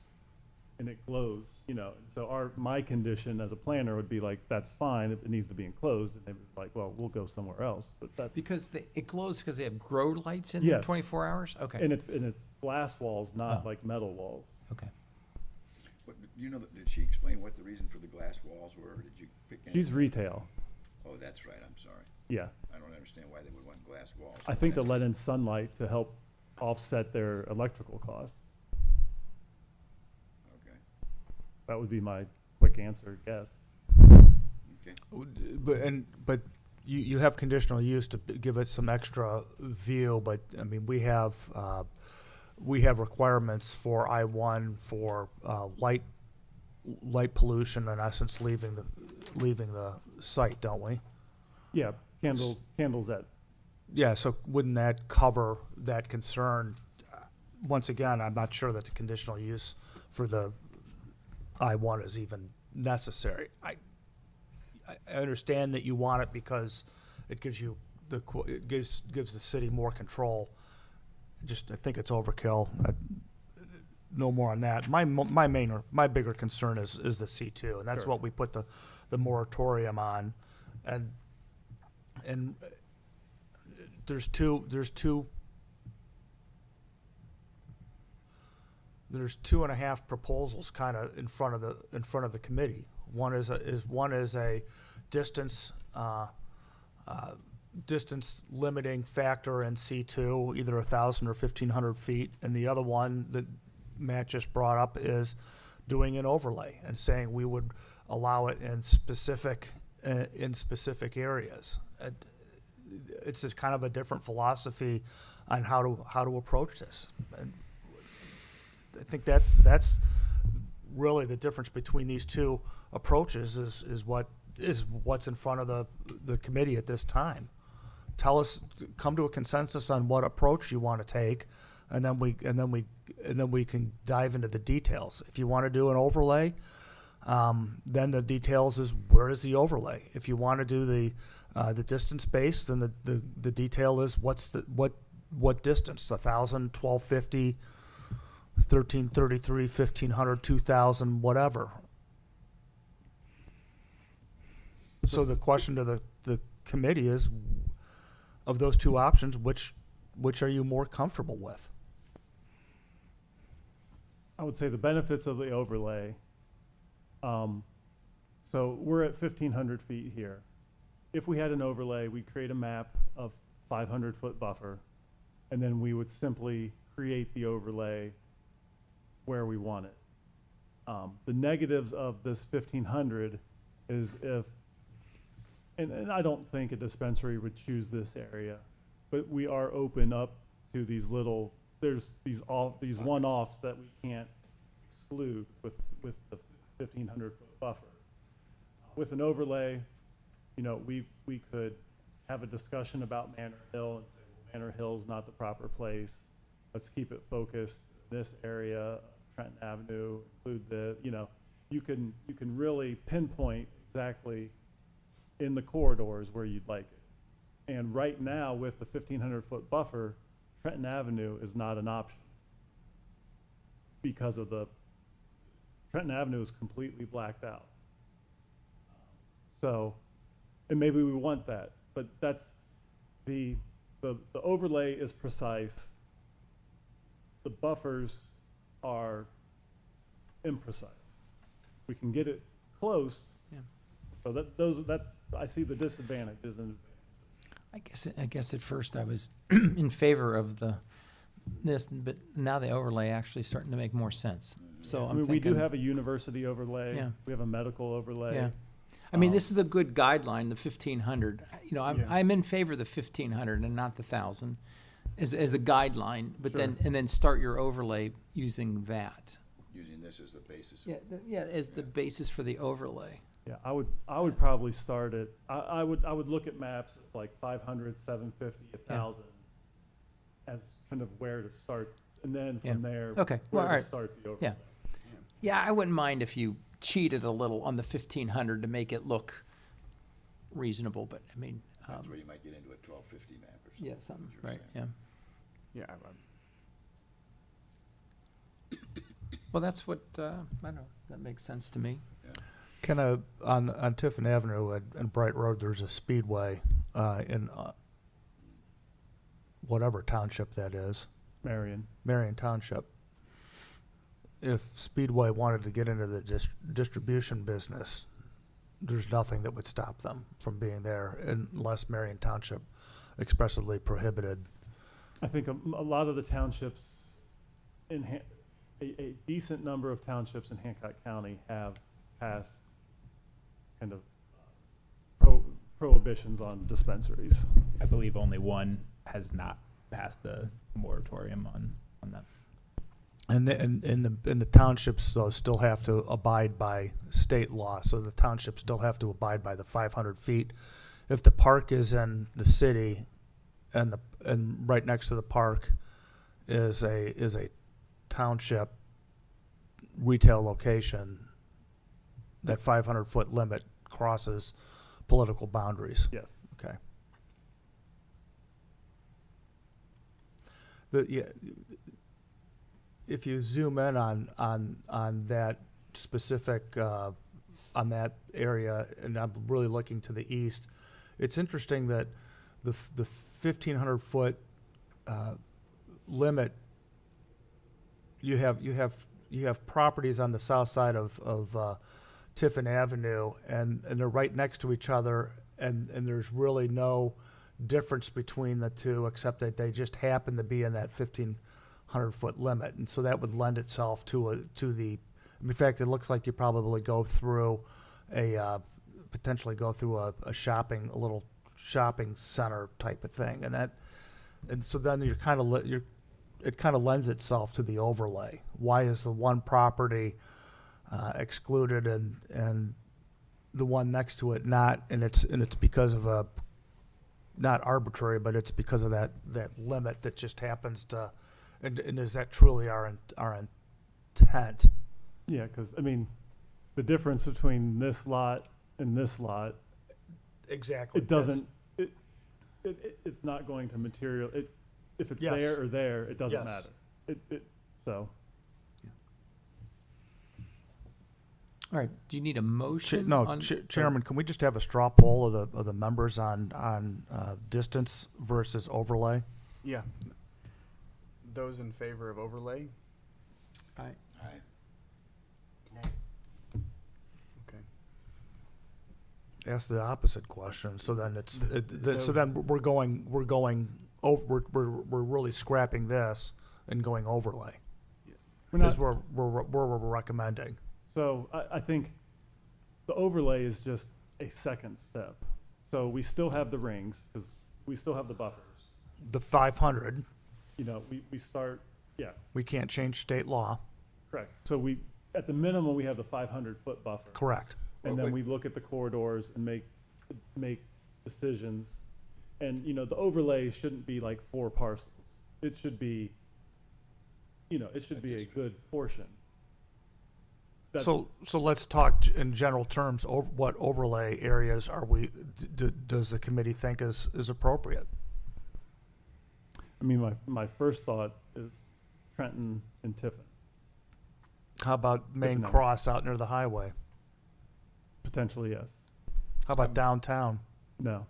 and it glows, you know. So my condition as a planner would be like, that's fine, it needs to be enclosed. And they would be like, well, we'll go somewhere else, but that's, Because it glows because they have grow lights in there Yes. 24 hours? Okay, and it's glass walls, not Oh. like metal walls. okay. But you know, did she explain what the reason for the glass walls were? Or did you pick any? She's retail, Oh, that's right, I'm sorry. yeah. I don't understand why they would want glass walls. I think to let in sunlight to help offset their electrical costs. Okay, That would be my quick answer, guess. okay. But you have conditional use to give it some extra view. But I mean, we have requirements for I-1 for light pollution, in essence, leaving the site, don't we? Yeah, candles at, Yeah, so wouldn't that cover that concern? Once again, I'm not sure that the conditional use for the I-1 is even necessary. I understand that you want it because it gives you it gives the city more control. I think it's overkill. No more on that. My bigger concern is the C2, and that's Sure. what we put the moratorium on, and there's two and a half proposals kind of in front of the committee. One is a distance limiting factor in C2, either 1,000 or 1,500 feet, and the other one that Matt just brought up is doing an overlay and saying we would allow it in specific areas. It's a kind of a different philosophy on how to approach this. And I think that's really the difference between these two approaches is what's in front of the committee at this time. Come to a consensus on what approach you want to take, and then we can dive into the details. If you want to do an overlay, then the details is where is the overlay. If you want to do the distance base, then the detail is what distance, 1,000, 1,250, 1,333, 1,500, 2,000, whatever. So the question to the committee is, of those two options, which are you more comfortable with? I would say the benefits of the overlay. So we're at 1,500 feet here. If we had an overlay, we'd create a map of 500-foot buffer, and then we would simply create the overlay where we want it. The negatives of this 1,500 is if, and I don't think a dispensary would choose this area, but we are open up to these little, there's these one-offs that we can't exclude with the 1,500-foot buffer. With an overlay, you know, we could have a discussion about Manor Hill and say, well, Manor Hill's not the proper place. Let's keep it focused in this area, Trenton Avenue, include the, you know, you can really pinpoint exactly in the corridors where you'd like it. And right now, with the 1,500-foot buffer, Trenton Avenue is not an option because of Trenton Avenue is completely blacked out. So, and maybe we want that, but that's the overlay is precise. The buffers are imprecise. We can get it close. Yeah. So that's I see the disadvantages and I guess at first I was in favor of this, but now the overlay actually starting to make more sense. So I I'm mean, thinking, we do have a university overlay. Yeah. We have a medical overlay. yeah. I mean, this is a good guideline, the 1,500. You know, I'm in favor of the 1,500 and not the 1,000 as a guideline, but Sure. then start your overlay using that. Using this as the basis. Yeah, as the basis for the overlay. Yeah, I would probably start at I would look at maps at like 500, 750, 1,000 as kind of where to start, and then from there, Okay. where Well, all to right. start the overlay. Yeah, I wouldn't mind if you cheated a little on the 1,500 to make it look reasonable, but I mean, That's where you might get into a 1250 map or something. yeah, something, what you're right, saying. yeah. Yeah. Well, that's what, I don't know, that makes sense to me. On Tiffin Avenue and Bright Road, there's a speedway in whatever township that is, Marion. Marion Township. If Speedway wanted to get into the distribution business, there's nothing that would stop them from being there unless Marion Township expressly prohibited. I think a lot of the townships a decent number of townships in Hancock County have passed kind of prohibitions on dispensaries. I believe only one has not passed the moratorium on that. And the townships though still have to abide by state law, so the townships still have to abide by the 500 feet. If the park is in the city, and right next to the park is a township retail location, that 500-foot limit crosses political boundaries. Yes. Okay. If you zoom in on that specific on that area, and I'm really looking to the east, it's interesting that the 1,500-foot limit. You have properties on the south side of Tiffin Avenue, and they're right next to each other, and there's really no difference between the two except that they just happen to be in that 1,500-foot limit, and so that would lend itself to in fact, it looks like you probably go through potentially go through a little shopping center type of thing, and so then it kind of lends itself to the overlay. Why is the one property excluded and the one next to it not, and it's because of a, not arbitrary, but it's because of that limit that just happens to, and is that truly our intent? Yeah, because, I mean, the difference between this lot and this lot, Exactly. it doesn't, it's not going to if it's Yes. there or there, it doesn't Yes. matter. So, All right, do you need a motion? on- Chairman, can we just have a straw poll of the members on distance versus overlay? Yeah. Those in favor of overlay? All right. All right. Nay. Okay. Ask the opposite question, so then those- so then we're really scrapping this and going overlay. we're not, Is where we're recommending. so I think the overlay is just a second step. So we still have the rings, because we still have the buffers. The 500, You know, we start, yeah, we can't change state law, correct. So at the minimum, we have the 500-foot buffer. correct? And Well, then but- we look at the corridors and make decisions. And, you know, the overlay shouldn't be like 4 parcels. It should be, you know, it should be a good portion. That- So let's talk in general terms, what overlay areas are does the committee think is appropriate? I mean, my first thought is Trenton and Tiffin, How about Main Different Cross out near the highway? potentially, yes. How about downtown? No.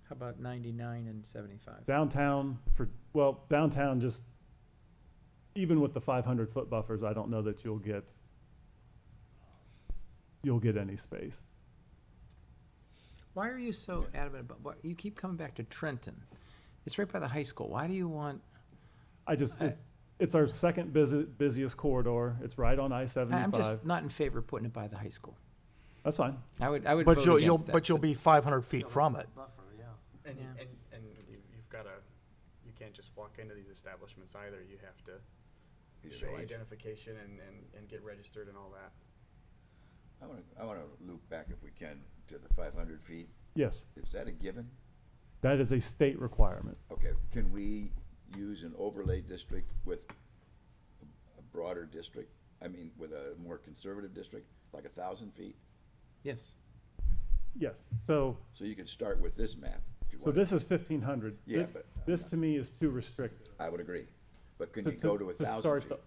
How about 99 and 75? Downtown downtown just, even with the 500-foot buffers, I don't know that you'll get any space. Why are you so adamant about, what, you keep coming back to Trenton? It's right by the high school. Why do you want, It's our second busiest corridor. It's right on I-75. I'm just not in favor of putting it by the high school. That's fine. I would vote But against that. you'll be 500 feet You'll from have it. a Buffer, yeah. And, Yeah. and you've got to, you can't just walk into these establishments either. You have to Be of show age. identification and get registered and all that. I want to loop back, if we can, to the 500 feet. Yes, Is that a given? that is a state requirement. Okay, can we use an overlay district with a broader district? I mean, with a more conservative district, like 1,000 feet? Yes. Yes, so So you could start with this map, if you want. this is 1,500. Yeah, This- but- This to me is too restrictive. I would agree. But can To- you go to to 1,000 start feet? the-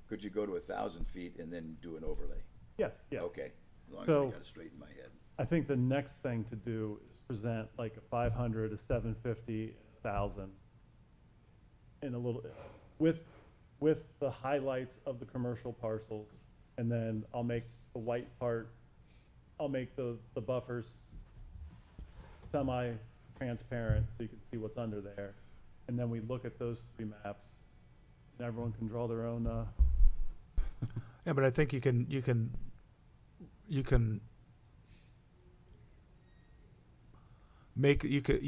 Could you go to 1,000 feet and then do an overlay? Yes, yeah. Okay, as long as So- I got it straight in my head. I think the next thing to do is present like a 500, a 750, 1,000, and a little, with the highlights of the commercial parcels, and then I'll make the white part, I'll make the buffers semi-transparent so you can see what's under there, and then we look at those 3 maps, and everyone can draw their own, Yeah, but I think you can you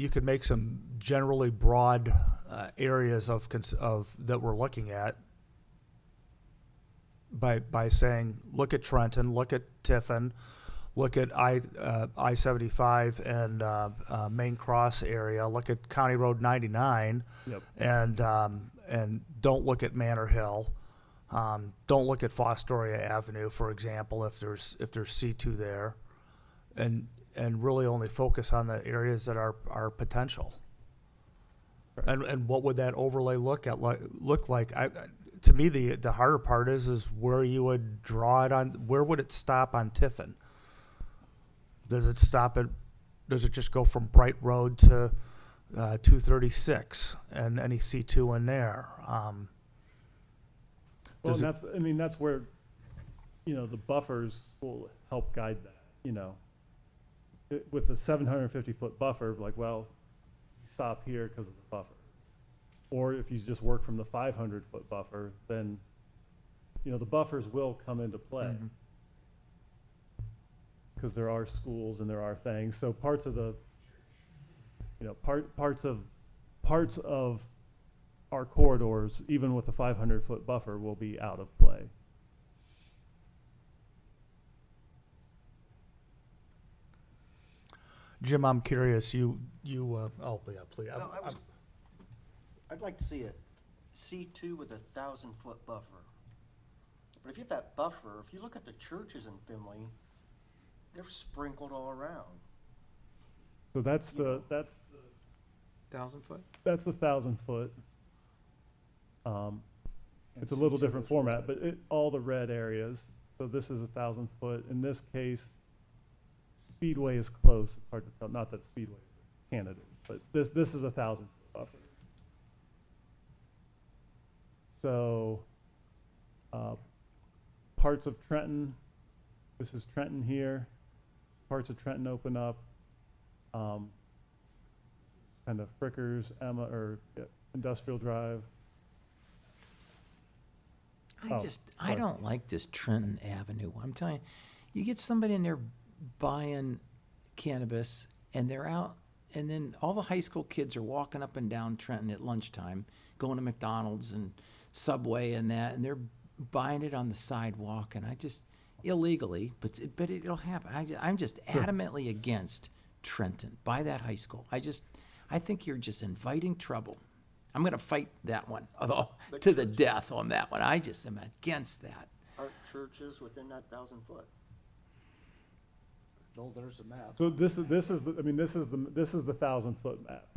could make some generally broad areas of that we're looking at by saying, look at Trenton, look at Tiffin, look at I-75 and Main Cross area, look at County Road 99, yep. and don't look at Manor Hill. Don't look at Fostoria Avenue, for example, if there's C2 there, and really only focus on the areas that are potential. And what would that overlay look like? To me, the harder part is where you would draw it on. Where would it stop on Tiffin? Does it just go from Bright Road to 236 and any C2 in there? Well, Does and that's where, you know, the buffers will help guide that, you know. With the 750-foot buffer, like, well, stop here because of the buffer. Or if you just work from the 500-foot buffer, then, you know, the buffers will come into play. Mhm. Because there are schools and there are things. So parts of the, you know, parts of our corridors, even with the 500-foot buffer, will be out of play. Jim, I'm curious, oh, yeah, please. No, I'd like to see a C2 with a 1,000-foot buffer. But if you have that buffer, if you look at the churches in Findlay, they're sprinkled all around. So that's the 1,000 foot? that's the 1,000-foot. It's a little different format, but all the red areas. So this is 1,000-foot. In this case, Speedway is close. It's hard to tell. Not that Speedway is a candidate, but this is 1,000-foot buffer. So parts of Trenton. This is Trenton here. Parts of Trenton open up. Kind of Frickers, Industrial Drive. I don't like this Trenton Avenue. I'm telling you, you get somebody in there buying cannabis and they're out, and then all the high school kids are walking up and down Trenton at lunchtime, going to McDonald's and Subway and that, and they're buying it on the sidewalk, and illegally, but it'll happen. I'm just adamantly against Trenton by that high school. I think you're just inviting trouble. I'm going to fight that one, although to the death on that one. I just am against that. Aren't churches within that 1,000-foot? No, there's a map. So this is the 1,000-foot map.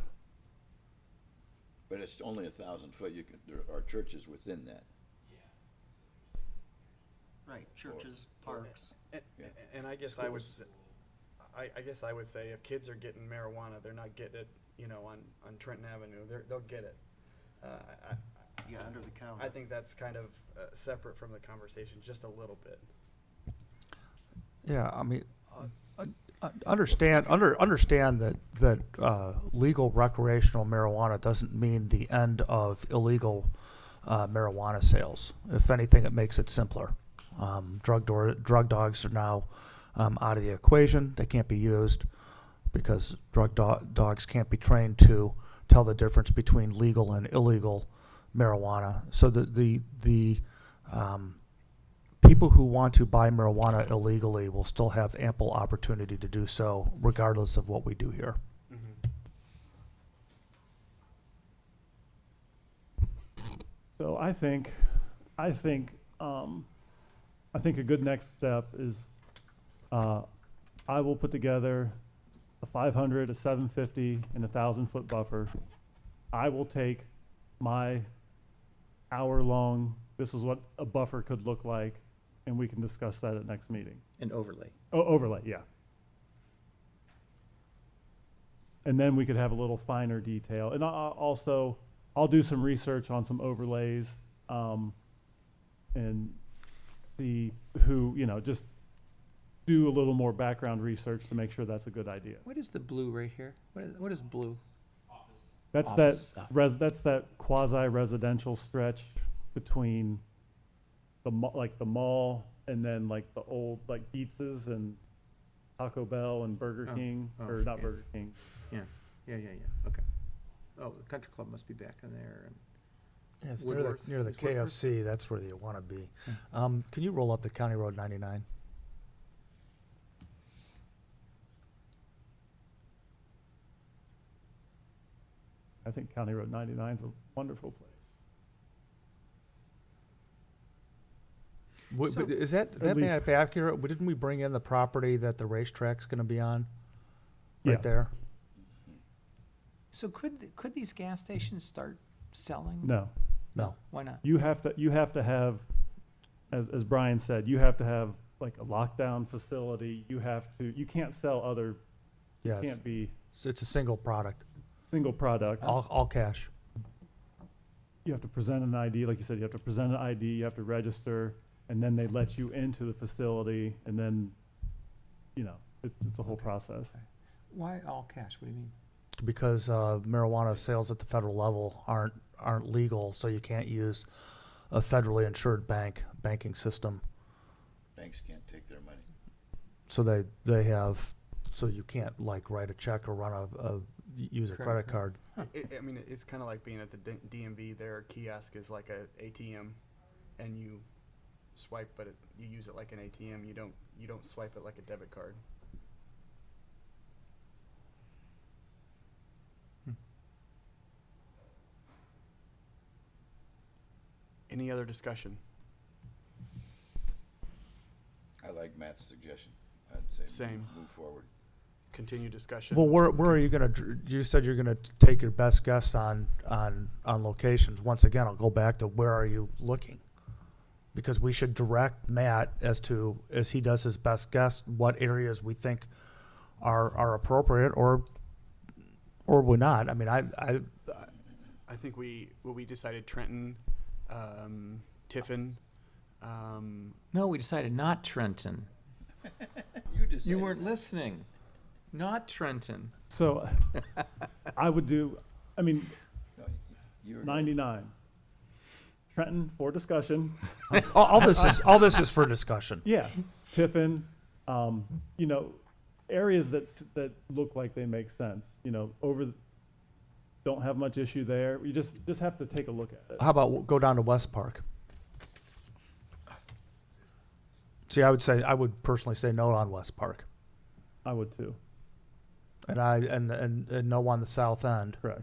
But it's only 1,000-foot. There are churches within that. Right, churches, parks. And I guess I would, I guess I would say if kids are getting marijuana, they're not getting it, on Trenton Avenue. They'll get it. Yeah, under the counter. I think that's kind of separate from the conversation, just a little bit. Yeah, I mean, understand that legal recreational marijuana doesn't mean the end of illegal marijuana sales. If anything, it makes it simpler. Drug dogs are now out of the equation. They can't be used because dogs can't be trained to tell the difference between legal and illegal marijuana. So the people who want to buy marijuana illegally will still have ample opportunity to do so, regardless of what we do here. So I think a good next step is I will put together a 500, a 750, and a 1,000-foot buffer. I will take my hour-long, this is what a buffer could look like, and we can discuss that at next meeting. An overlay. Oh, overlay, yeah. And then we could have a little finer detail. And I'll do some research on some overlays and see who, just do a little more background research to make sure that's a good idea. What is the blue right here? What is blue? That's Office. that's that quasi-residential stretch between the mall and then like the old like Dietz's and Taco Bell and Burger King, or not yeah. Burger King. Yeah. Okay. Oh, the country club must be back in there. And Yeah, it's Woodworth. near the Is Woodworth? KFC. That's where you want to be. Can you roll up to County Road 99? I think County Road 99 is a wonderful place. But is that may least- I be accurate? Didn't we bring in the property that the racetrack's going to be on? Right Yeah. there. so could these gas stations start selling? No, No. Why not? you have to have, as Brian said, you have to have like a lockdown facility. You can't sell other. Yes. Can't be It's a single product. single product. All cash. You have to present an ID, like you said. You have to present an ID. You have to register, and then they let you into the facility, and then, it's a whole process. Why all cash? What do you mean? Because marijuana sales at the federal level aren't legal, so you can't use a federally insured banking system. Banks can't take their money. So so you can't like write a check or use a credit card. It's kind of like being at the DMV. Their kiosk is like a ATM, and you swipe, but you use it like an ATM. You don't swipe it like a debit card. Any other discussion? I like Matt's suggestion. I'd say Same. move forward. Continue discussion? Well, where are you gonna, you said you're gonna take your best guess on locations. Once again, I'll go back to where are you looking? Because we should direct Matt as he does his best guess, what areas we think are appropriate or we're not. I mean, I think we decided Trenton, Tiffin. No, we decided not Trenton. You decided. You weren't listening. Not Trenton. So I would do, I mean, No, you're 99. Trenton for discussion. all this is for discussion. Yeah, Tiffin, you know, areas that look like they make sense. You know, don't have much issue there. You just have to take a look at it. How about go down to West Park? See, I would personally say no on West Park, I would too. and no on the south end. Correct.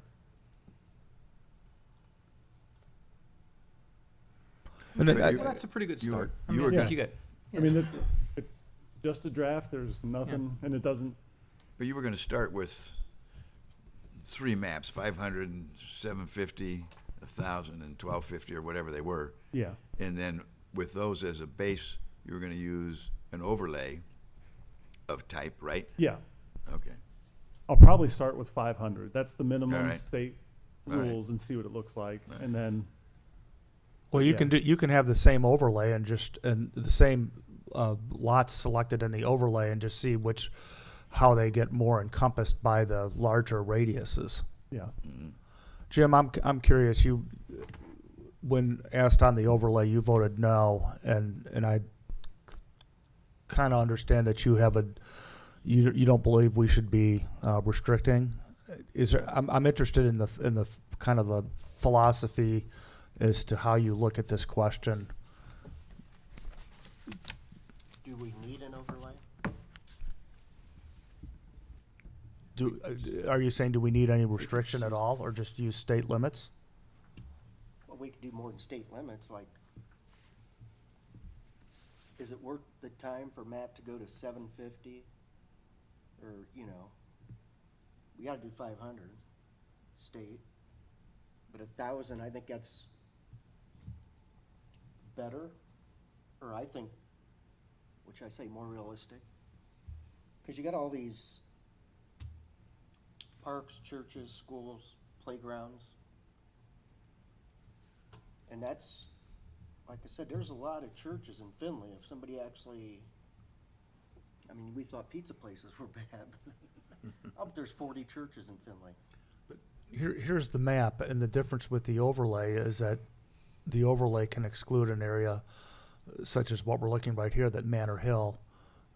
And then, But you- Well, that's a pretty good you were- start. you were I gonna- think you got. I mean, it's just a draft. There's nothing, and it doesn't. But you were going to start with 3 maps: 500, 750, 1,000, and 1,250, or whatever they were. Yeah. And then with those as a base, you were going to use an overlay of type, right? Yeah. Okay. I'll probably start with 500. That's the minimum All right. state All right. rules, and see what it looks like, All right. and then well, you Yeah. you can have the same overlay and the same lots selected in the overlay and just see how they get more encompassed by the larger radiuses. yeah. Mhm. Jim, I'm curious. You, when asked on the overlay, you voted no, and I kind of understand that you have you don't believe we should be restricting. Is there? I'm interested in the kind of the philosophy as to how you look at this question. Do we need an overlay? Are you saying do we need any restriction at all, or just use state limits? Well, we could do more than state limits, like, is it worth the time for Matt to go to 750? Or, you know, we gotta do 500 state, but 1,000, I think that's better, or I think, which I say more realistic. Cause you got all these parks, churches, schools, playgrounds. And that's, like I said, there's a lot of churches in Findlay. If somebody actually, I mean, we thought pizza places were bad. Oh, but there's 40 churches in Findlay. Here's the map, and the difference with the overlay is that the overlay can exclude an area such as what we're looking right here, that Manor Hill,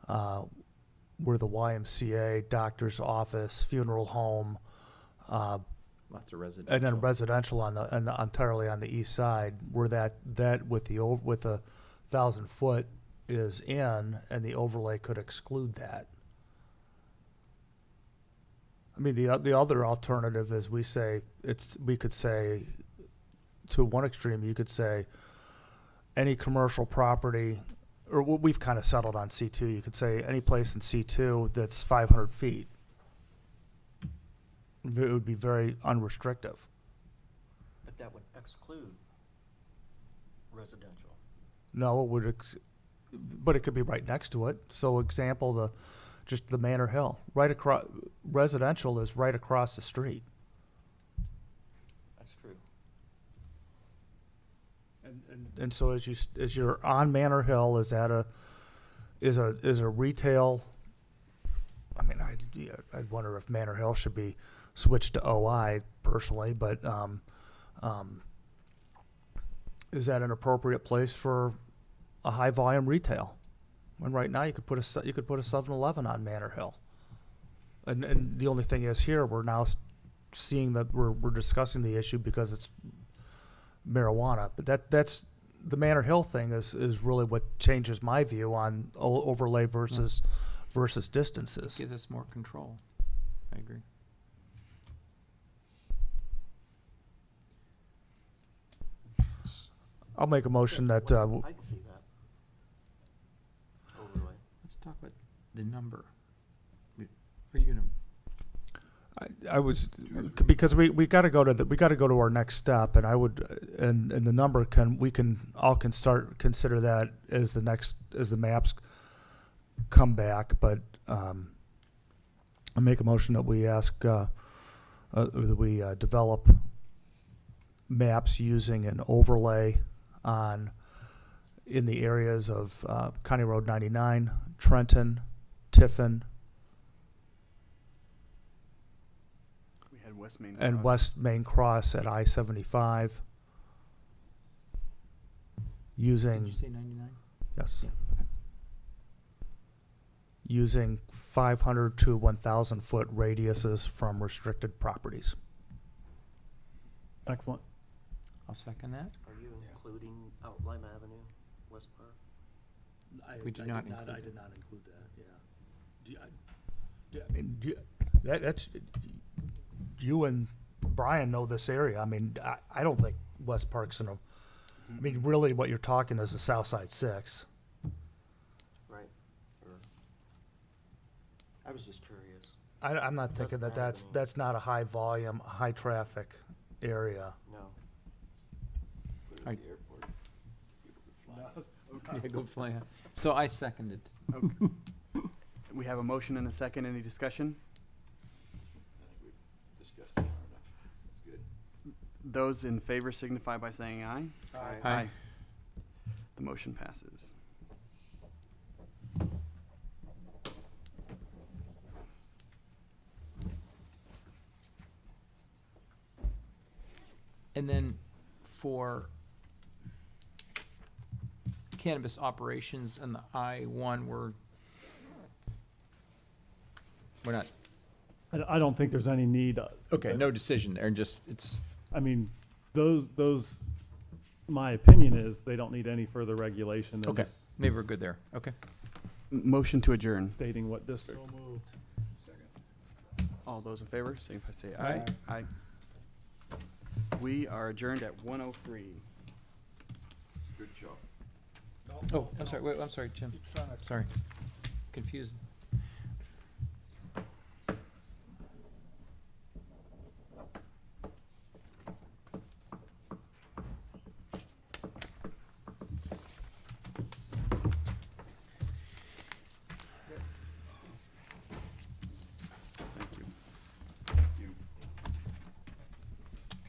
where the YMCA, doctor's office, funeral home, Lots of residential. and then residential entirely on the east side, where that with the 1,000 foot is in, and the overlay could exclude that. I mean, the other alternative is we could say, to one extreme, you could say any commercial property, or we've kind of settled on C2, you could say any place in C2 that's 500 feet. It would be very unrestrictive. But that would exclude residential. No, it would, but it could be right next to it. So example, just the Manor Hill, right across, residential is right across the street. That's true. And so as you're on Manor Hill, is a retail, I mean, I'd wonder if Manor Hill should be switched to OI personally, but, is that an appropriate place for a high volume retail? When right now you could put a 7-Eleven on Manor Hill. And the only thing is here, we're now seeing that we're discussing the issue because it's marijuana, but that's the Manor Hill thing is really what changes my view on overlay versus distances. Gives us more control. I agree. I'll make a motion that, I can see that. Overlay. Let's talk about the number. Are you gonna? I was, because we gotta go to our next step, and I would, and the number we can start, consider that as the maps come back, but, I make a motion that we ask, that we, develop maps using an overlay in the areas of, County Road 99, Trenton, Tiffin, We had West Main. and Cross. West Main Cross at I-75. Did Using, you say 99? yes, Yeah. Okay. using 500 to 1,000 foot radiuses from restricted properties. Excellent. I'll second that. Are you including Lime Avenue, West Park? We did not include I it. did not include that, yeah. That's, you and Brian know this area. I mean, I don't think West Park's I mean, really what you're talking is the South Side 6. Right. Or, I was just curious. I'm not thinking Doesn't that matter to me. that's not a high volume, high traffic area. No. Put it I- at the airport. People could fly. Yeah, go fly out. So I seconded. Okay. We have a motion and a second. Any discussion? I think we've discussed it far enough. That's good. Those in favor signify by saying aye. Aye. The motion passes. And then for cannabis operations and the I-1, we're not, I don't think there's any need. okay, no decision there, just, it's, I mean, those, my opinion is they don't need any further regulation. They're okay, just maybe we're good there, okay. Motion to adjourn. stating what district. Second. All those in favor, signify say Aye. aye. Aye. We are adjourned at 1:03. Good job. Oh, I'm sorry, wait, I'm sorry, Jim, sorry, confused.